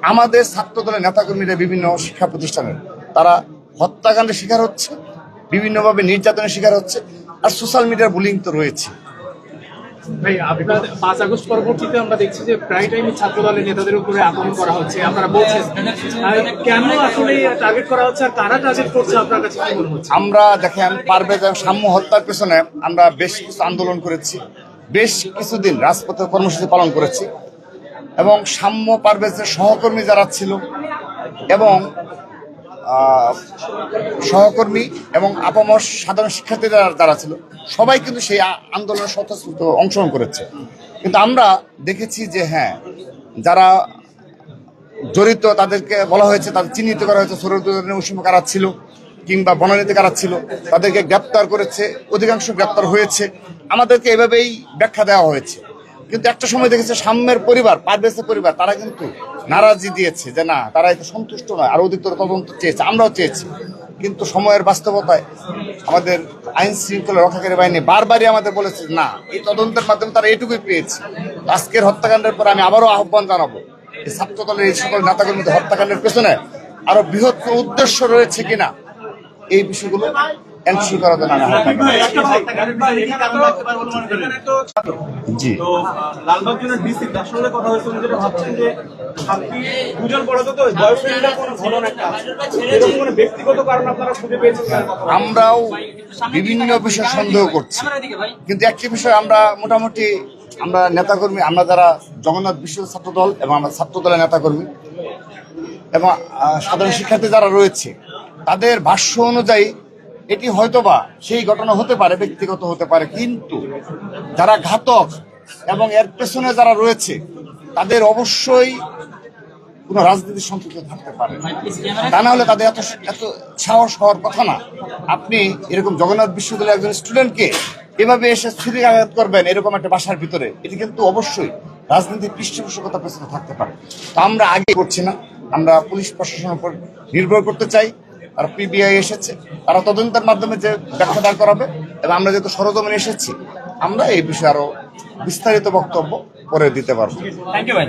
আমাদের ছাত্রদলের নেতাকর্মীরা বিভিন্ন শিক্ষা প্রতিষ্ঠানের তারা হত্যাকাণ্ডের শিকার হচ্ছে, বিভিন্নভাবে নির্যাতনের শিকার হচ্ছে, আর সোশ্যাল মিডিয়ার বুলিং তো রয়েছে। ভাই, আপনার 5 আগস্ট পরবর্তীতে আমরা দেখছি যে প্রায় টাইমই ছাত্রদলের নেতাদের উপরে আক্রমণ করা হচ্ছে, আপনারা বলছেন কেন আসলে টার্গেট করা হচ্ছে আর কারা টার্গেট করছে আপনার কাছে কি মনে হচ্ছে? আমরা দেখেন পারভেজ সাম্য হত্যার পেছনে আমরা বেশ কিছু আন্দোলন করেছি, বেশ কিছুদিন রাজপথে কর্মসূচি পালন করেছি, এবং সাম্য পারভেজের সহকর্মী যারা ছিল এবং সহকর্মী এবং আপামর সাধারণ শিক্ষার্থীরা যারা ছিল সবাই কিন্তু সেই আন্দোলনে স্বতঃস্ফূর্ত অংশগ্রহণ করেছে। কিন্তু আমরা দেখেছি যে হ্যাঁ, যারা জড়িত তাদেরকে বলা হয়েছে, তাদের চিহ্নিত করা হয়েছে, সৌরদুর কারা ছিল কিংবা বনানীতে কারা ছিল, তাদেরকে গ্রেপ্তার করেছে, অধিকাংশ গ্রেপ্তার হয়েছে। আমাদেরকে এভাবেই ব্যাখ্যা দেওয়া হয়েছে। কিন্তু একটা সময় দেখেছে সাম্যের পরিবার, পারভেজের পরিবার, তারা কিন্তু নারাজি দিয়েছে যে না, তারা এতে সন্তুষ্ট নয়, আরো অধিকতর তদন্ত চেয়েছে, আমরাও চেয়েছি। কিন্তু সময়ের বাস্তবতায় আমাদের আইন শৃঙ্খলা রক্ষাকারী বাহিনী বারবারই আমাদের বলেছে না, এই তদন্তের মাধ্যমে তারা এটুকুই পেয়েছে। আজকের হত্যাকাণ্ডের পর আমি আবারও আহ্বান জানাবো, এই ছাত্রদলের এই সকল নেতাকর্মীদের হত্যাকাণ্ডের পেছনে আরো বৃহত্তর উদ্দেশ্য রয়েছে কিনা এই বিষয়গুলো এনশিওর করার জন্য জি লালবাগ জেলার ডিসি তার সঙ্গে কথা হয়েছিল, যেটা ভাবছেন যে আপনি দুজন বড় তো বয়ফ্রেন্ডের কোনো ঘটনা একটা এরকম কোনো ব্যক্তিগত কারণ আপনারা খুঁজে পেয়েছেন? আমরাও বিভিন্ন বিষয় সন্দেহ করছি, কিন্তু একটি বিষয় আমরা মোটামুটি আমরা নেতাকর্মী, আমরা যারা জগন্নাথ বিশ্ব ছাত্রদল এবং আমরা ছাত্রদলের নেতাকর্মী এবং সাধারণ শিক্ষার্থী যারা রয়েছে, তাদের ভাষ্য অনুযায়ী এটি হয়তোবা সেই ঘটনা হতে পারে, ব্যক্তিগত হতে পারে, কিন্তু যারা ঘাতক এবং এর পেছনে যারা রয়েছে তাদের অবশ্যই কোনো রাজনীতির সম্পৃক্ত থাকতে পারে, তা না হলে তাদের এত সাহস হওয়ার কথা না। আপনি এরকম জগন্নাথ বিশ্ববিদ্যালয়ের একজন স্টুডেন্টকে এভাবে এসে ছুরিকাঘাত করবেন এরকম একটা বাসার ভিতরে, এটি কিন্তু অবশ্যই রাজনীতির পৃষ্ঠপোষকতা পেছনে থাকতে পারে। তো আমরা আগে করছি না, আমরা পুলিশ প্রশাসনের উপর নির্ভর করতে চাই। তারা পিবিআই এসেছে, তারা তদন্তের মাধ্যমে যে ব্যাখ্যা দাঁড় করাবে, এবং আমরা যেহেতু সরজমিনে এসেছি, আমরা এই বিষয়ে আরো বিস্তারিত বক্তব্য পরে দিতে পারবো। থ্যাংক ইউ ভাই।